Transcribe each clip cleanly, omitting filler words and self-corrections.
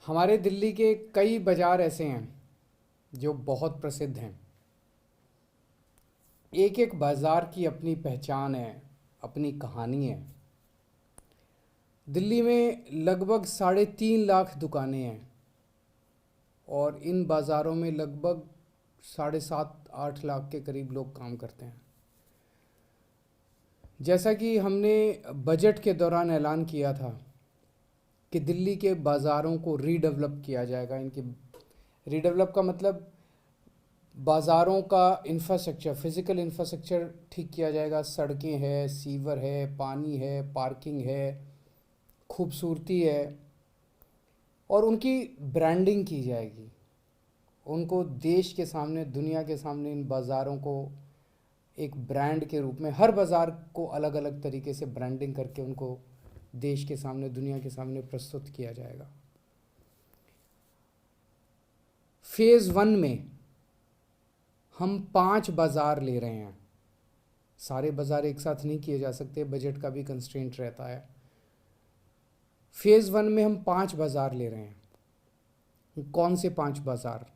हमारे दिल्ली के कई बाज़ार ऐसे हैं जो बहुत प्रसिद्ध हैं। एक एक बाज़ार की अपनी पहचान है, अपनी कहानी है। दिल्ली में लगभग 3.5 लाख दुकानें हैं और इन बाज़ारों में लगभग 7.5-8 लाख के करीब लोग काम करते हैं। जैसा कि हमने बजट के दौरान ऐलान किया था कि दिल्ली के बाज़ारों को रीडेवलप किया जाएगा। इनकी रीडेवलप का मतलब बाज़ारों का इंफ्रास्ट्रक्चर, फिज़िकल इंफ्रास्ट्रक्चर ठीक किया जाएगा। सड़कें हैं, सीवर है, पानी है, पार्किंग है, खूबसूरती है और उनकी ब्रांडिंग की जाएगी। उनको देश के सामने, दुनिया के सामने इन बाज़ारों को एक ब्रांड के रूप में, हर बाज़ार को अलग अलग तरीके से ब्रांडिंग करके उनको देश के सामने, दुनिया के सामने प्रस्तुत किया जाएगा। फेज़ 1 में हम 5 बाज़ार ले रहे हैं। सारे बाज़ार एक साथ नहीं किए जा सकते, बजट का भी कंस्ट्रेंट रहता है। फेज़ 1 में हम 5 बाज़ार ले रहे हैं। कौन से 5 बाज़ार?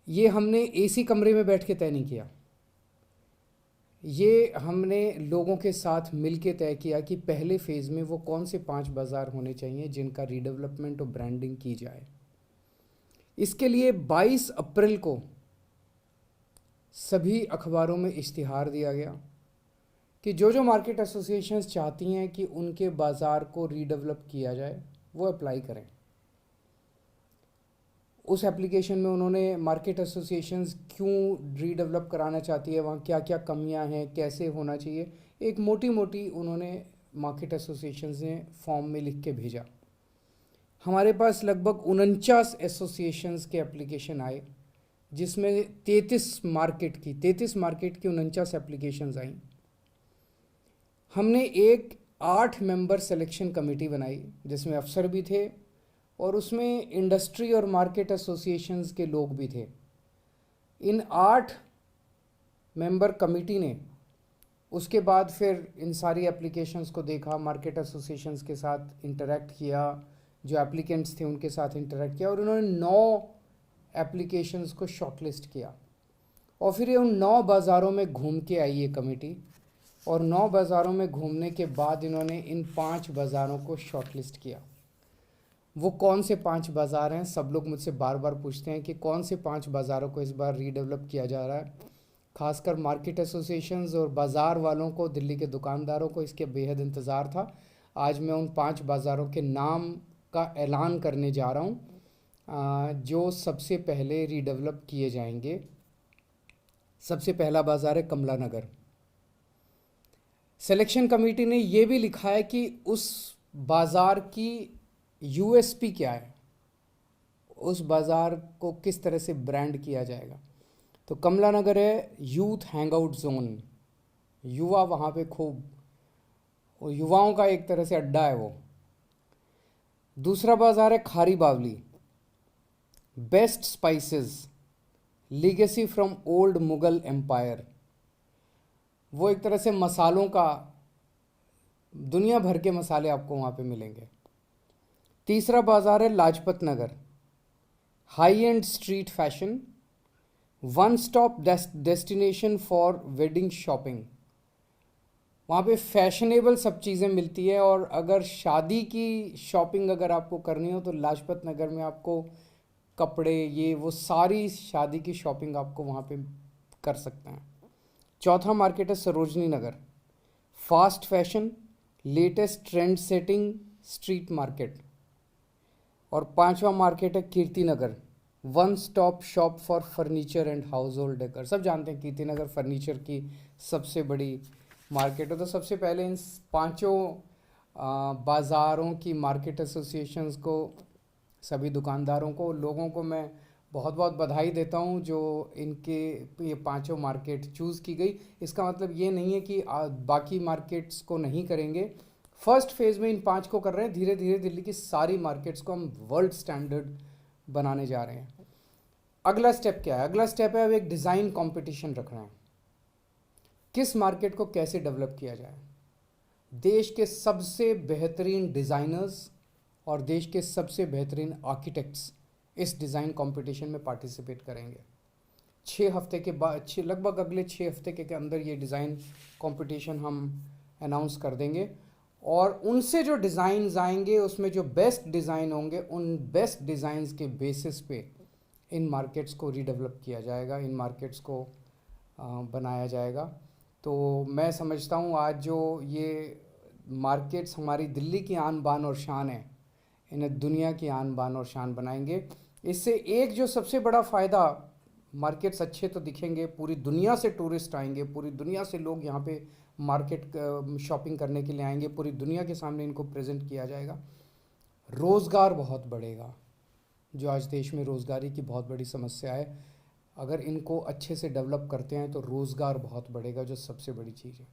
ये हमने एसी कमरे में बैठ के तय नहीं किया। ये हमने लोगों के साथ मिल के तय किया कि पहले फेज़ में वो कौन से 5 बाज़ार होने चाहिए जिनका रीडेवलपमेंट और ब्रांडिंग की जाए। इसके लिए 22 अप्रैल को सभी अखबारों में इश्तिहार दिया गया कि जो जो मार्केट एसोसिएशंस चाहती हैं कि उनके बाज़ार को रीडेवलप किया जाए वो अप्लाई करें। उस एप्लीकेशन में उन्होंने मार्केट एसोसिएशंस क्यों रीडेवलप कराना चाहती है, वहाँ क्या क्या कमियां हैं, कैसे होना चाहिए, एक मोटी मोटी उन्होंने मार्केट एसोसिएशंस ने फॉर्म में लिख के भेजा। हमारे पास लगभग 49 एसोसिएशंस के एप्लीकेशन आए, जिसमें 33 मार्केट की 49 एप्लीकेशंस आई। हमने एक 8 मेंबर सिलेक्शन कमेटी बनाई जिसमें अफसर भी थे और उसमें इंडस्ट्री और मार्केट एसोसिएशंस के लोग भी थे। इन 8 मेंबर कमेटी ने उसके बाद फिर इन सारी एप्लीकेशंस को देखा, मार्केट एसोसिएशंस के साथ इंटरेक्ट किया, जो एप्लीकेंट्स थे उनके साथ इंटरेक्ट किया और उन्होंने 9 एप्लीकेशंस को शॉर्टलिस्ट किया। और फिर ये उन 9 बाज़ारों में घूम के आई ये कमेटी और 9 बाज़ारों में घूमने के बाद इन्होंने इन 5 बाज़ारों को शॉर्टलिस्ट किया। वो कौन से 5 बाज़ार हैं? सब लोग मुझसे बार बार पूछते हैं कि कौन से 5 बाज़ारों को इस बार रीडेवलप किया जा रहा है। खासकर मार्केट एसोसिएशंस और बाज़ार वालों को, दिल्ली के दुकानदारों को इसके बेहद इंतज़ार था। आज मैं उन 5 बाज़ारों के नाम का ऐलान करने जा रहा हूँ जो सबसे पहले रीडेवलप किए जाएंगे। सबसे पहला बाज़ार है कमला नगर। सिलेक्शन कमेटी ने ये भी लिखा है कि उस बाज़ार की यूएसपी क्या है, उस बाज़ार को किस तरह से ब्रांड किया जाएगा। तो कमला नगर है यूथ हैंगआउट जोन, युवा वहाँ पे खूब, युवाओं का एक तरह से अड्डा है वो। दूसरा बाज़ार है Khari Baoli, best spices, legacy from old Mughal empire. वो एक तरह से मसालों का, दुनिया भर के मसाले आपको वहाँ पे मिलेंगे। तीसरा बाज़ार है Lajpat Nagar, high end street fashion, one stop destination for wedding shopping. वहाँ पे फैशनेबल सब चीज़ें मिलती है और अगर शादी की शॉपिंग अगर आपको करनी हो तो लाजपत नगर में आपको कपड़े, ये वो सारी शादी की शॉपिंग आपको वहाँ पे कर सकते हैं। चौथा मार्केट है Sarojini Nagar, fast fashion, latest trend setting street market. और पांचवा मार्केट है Kirti Nagar, one stop shop for furniture and household decor. सब जानते हैं कीर्ति नगर फर्नीचर की सबसे बड़ी मार्केट है। तो सबसे पहले इन पांचों बाज़ारों की मार्केट एसोसिएशंस को, सभी दुकानदारों को, लोगों को मैं बहुत बहुत बधाई देता हूँ जो इनके ये पांचों मार्केट चूज़ की गई। इसका मतलब ये नहीं है कि बाकी मार्केट्स को नहीं करेंगे। फर्स्ट फेज़ में इन 5 को कर रहे हैं, धीरे धीरे दिल्ली की सारी मार्केट्स को हम वर्ल्ड स्टैंडर्ड बनाने जा रहे हैं। अगला स्टेप क्या है? अगला स्टेप है अब एक डिज़ाइन कंपटीशन रख रहे हैं, किस मार्केट को कैसे डेवलप किया जाए। देश के सबसे बेहतरीन डिज़ाइनर्स और देश के सबसे बेहतरीन आर्किटेक्ट्स इस डिज़ाइन कंपटीशन में पार्टिसिपेट करेंगे। 6 हफ्ते के बाद लगभग अगले 6 हफ्ते के अंदर ये डिज़ाइन कंपटीशन हम अनाउंस कर देंगे और उनसे जो डिज़ाइंस आएंगे उसमें जो बेस्ट डिज़ाइन होंगे उन बेस्ट डिज़ाइंस के बेसिस पे इन मार्केट्स को रीडेवलप किया जाएगा, इन मार्केट्स को बनाया जाएगा। तो मैं समझता हूँ आज जो ये मार्केट्स हमारी दिल्ली की आन बान और शान है, इन्हें दुनिया की आन बान और शान बनाएंगे। इससे एक जो सबसे बड़ा फ़ायदा, मार्केट्स अच्छे तो दिखेंगे, पूरी दुनिया से टूरिस्ट आएंगे, पूरी दुनिया से लोग यहाँ पे मार्केट शॉपिंग करने के लिए आएंगे, पूरी दुनिया के सामने इनको प्रेजेंट किया जाएगा। रोज़गार बहुत बढ़ेगा, जो आज देश में रोज़गारी की बहुत बड़ी समस्या है, अगर इनको अच्छे से डेवलप करते हैं तो रोज़गार बहुत बढ़ेगा, जो सबसे बड़ी चीज़ है।